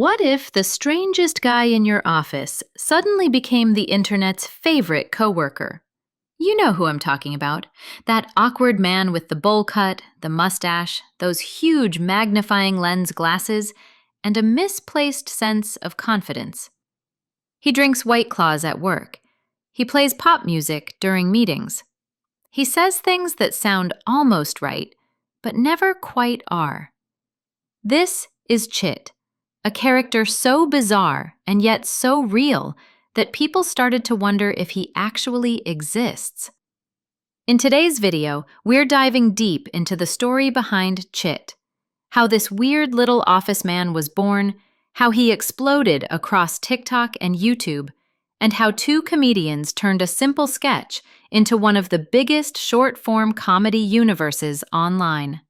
What if the strangest guy in your office suddenly became the internet's favorite coworker? You know who I'm talking about. That awkward man with the bowl cut, the mustache, those huge magnifying lens glasses, and a misplaced sense of confidence. He drinks White Claws at work. He plays pop music during meetings. He says things that sound almost right, but never quite are. This is Chit, a character so bizarre and yet so real that people started to wonder if he actually exists. In today's video, we're diving deep into the story behind Chit, how this weird little office man was born, how he exploded across TikTok and YouTube, and how two comedians turned a simple sketch into one of the biggest short-form comedy universes online.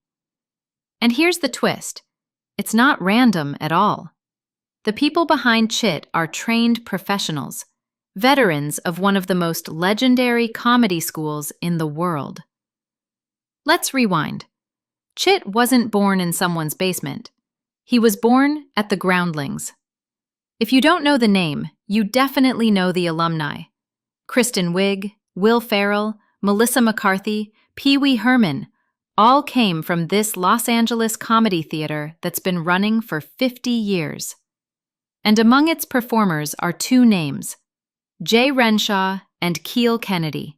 And here's the twist. It's not random at all. The people behind Chit are trained professionals, veterans of one of the most legendary comedy schools in the world. Let's rewind. Chit wasn't born in someone's basement. He was born at the Groundlings. If you don't know the name, you definitely know the alumni. Kristen Wiig, Will Ferrell, Melissa McCarthy, Pee Wee Herman, all came from this Los Angeles comedy theater that's been running for 50 years. And among its performers are two names, Jay Renshaw and Kiel Kennedy.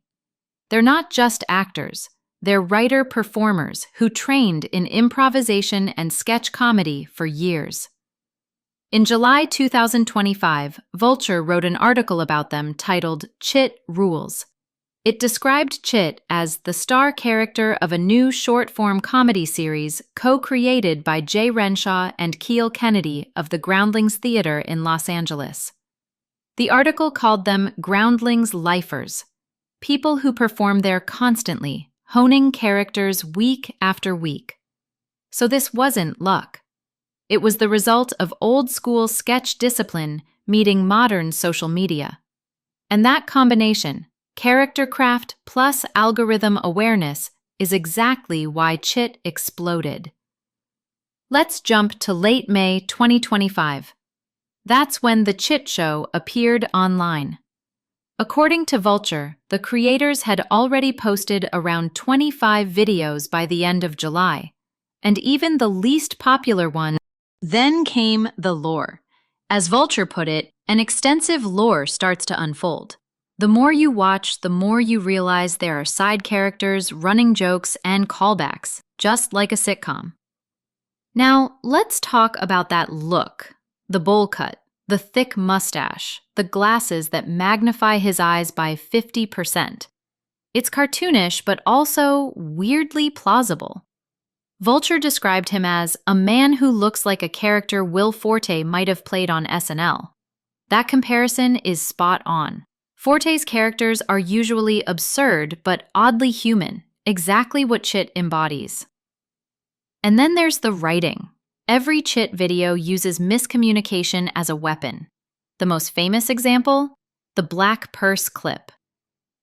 They're not just actors, they're writer-performers who trained in improvisation and sketch comedy for years. In July 2025, Vulture wrote an article about them titled Chit Rules. It described Chit as the star character of a new short-form comedy series co-created by Jay Renshaw and Kiel Kennedy of the Groundlings Theatre in Los Angeles. The article called them Groundlings Lifers, people who perform there constantly, honing characters week after week. So this wasn't luck. It was the result of old-school sketch discipline meeting modern social media. And that combination, character craft plus algorithm awareness, is exactly why Chit exploded. Let's jump to late May 2025. That's when the Chit Show appeared online. According to Vulture, the creators had already posted around 25 videos by the end of July, and even the least popular one. Then came the lore. As Vulture put it, an extensive lore starts to unfold. The more you watch, the more you realize there are side characters, running jokes, and callbacks, just like a sitcom. Now, let's talk about that look, the bowl cut, the thick mustache, the glasses that magnify his eyes by 50%. It's cartoonish, but also weirdly plausible. Vulture described him as a man who looks like a character Will Forte might have played on SNL. That comparison is spot on. Forte's characters are usually absurd but oddly human, exactly what Chit embodies. And then there's the writing. Every Chit video uses miscommunication as a weapon. The most famous example? The black purse clip.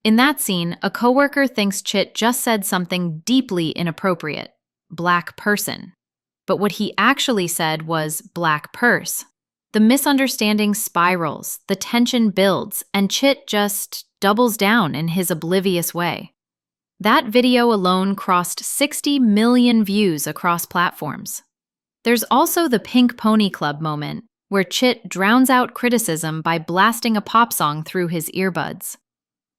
In that scene, a coworker thinks Chit just said something deeply inappropriate, black person. But what he actually said was black purse. The misunderstanding spirals, the tension builds, and Chit just doubles down in his oblivious way. That video alone crossed 60 million views across platforms. There's also the Pink Pony Club moment, where Chit drowns out criticism by blasting a pop song through his earbuds.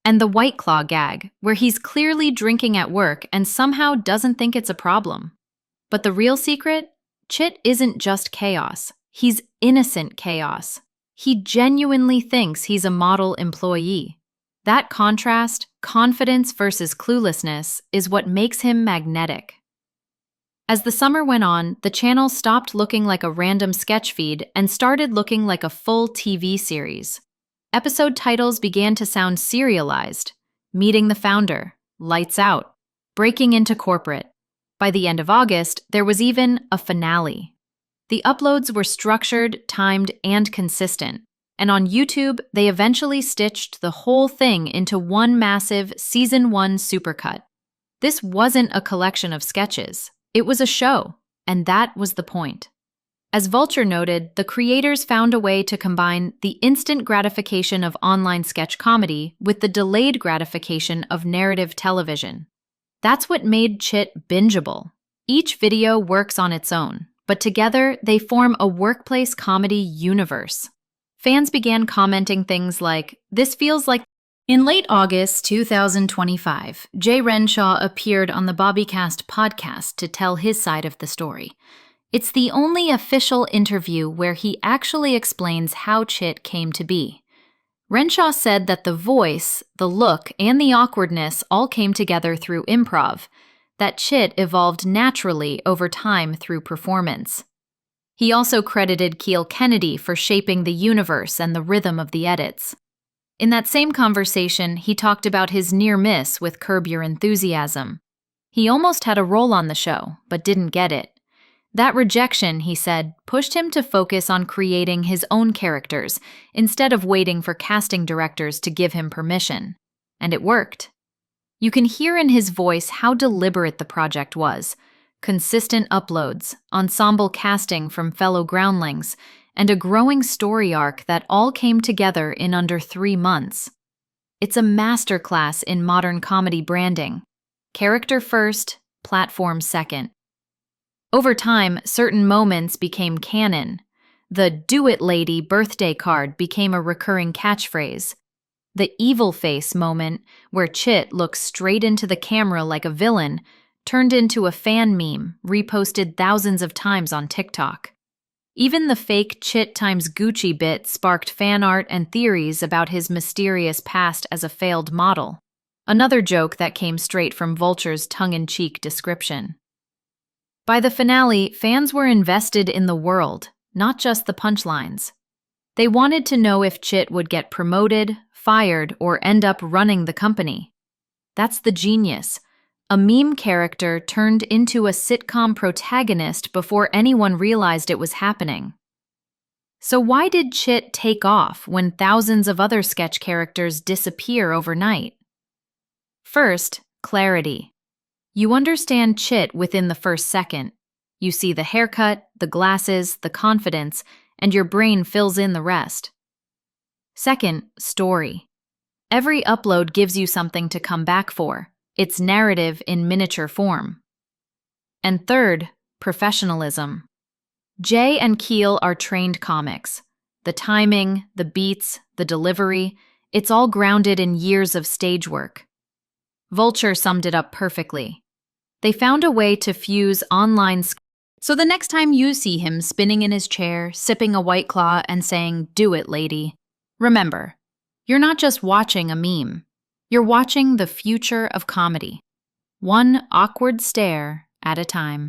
And the White Claw gag, where he's clearly drinking at work and somehow doesn't think it's a problem. But the real secret? Chit isn't just chaos. He's innocent chaos. He genuinely thinks he's a model employee. That contrast, confidence versus cluelessness, is what makes him magnetic. As the summer went on, the channel stopped looking like a random sketch feed and started looking like a full TV series. Episode titles began to sound serialized: Meeting the Founder, Lights Out, Breaking into Corporate. By the end of August, there was even a finale. The uploads were structured, timed, and consistent, and on YouTube, they eventually stitched the whole thing into one massive Season 1 supercut. This wasn't a collection of sketches. It was a show, and that was the point. As Vulture noted, the creators found a way to combine the instant gratification of online sketch comedy with the delayed gratification of narrative television. That's what made Chit bingeable. Each video works on its own, but together they form a workplace comedy universe. Fans began commenting things like, "This feels like..." In late August 2025, Renshaw appeared on the BobbyCast podcast to tell his side of the story. It's the only official interview where he actually explains how Chit came to be. Renshaw said that the voice, the look, and the awkwardness all came together through improv, that Chit evolved naturally over time through performance. He also credited Kiel for shaping the universe and the rhythm of the edits. In that same conversation, he talked about his near miss with Curb Your Enthusiasm. He almost had a role on the show, but didn't get it. That rejection, he said, pushed him to focus on creating his own characters instead of waiting for casting directors to give him permission. And it worked. You can hear in his voice how deliberate the project was. Consistent uploads, ensemble casting from fellow groundlings, and a growing story arc that all came together in under 3 months. It's a masterclass in modern comedy branding. Character first, platform second. Over time, certain moments became canon. The "Do It Lady" birthday card became a recurring catchphrase. The evil face moment, where Chit looks straight into the camera like a villain, turned into a fan meme, reposted thousands of times on TikTok. Even the fake Chit times Gucci bit sparked fan art and theories about his mysterious past as a failed model. Another joke that came straight from Vulture's tongue-in-cheek description. By the finale, fans were invested in the world, not just the punchlines. They wanted to know if Chit would get promoted, fired, or end up running the company. That's the genius. A meme character turned into a sitcom protagonist before anyone realized it was happening. So why did Chit take off when thousands of other sketch characters disappear overnight? First, clarity. You understand Chit within the first second. You see the haircut, the glasses, the confidence, and your brain fills in the rest. Second, story. Every upload gives you something to come back for. It's narrative in miniature form. And third, professionalism. Jay and Kiel are trained comics. The timing, the beats, the delivery, it's all grounded in years of stage work. Vulture summed it up perfectly. They found a way to fuse online so the next time you see him spinning in his chair, sipping a White Claw and saying, "Do it, lady," remember, you're not just watching a meme. You're watching the future of comedy. One awkward stare at a time.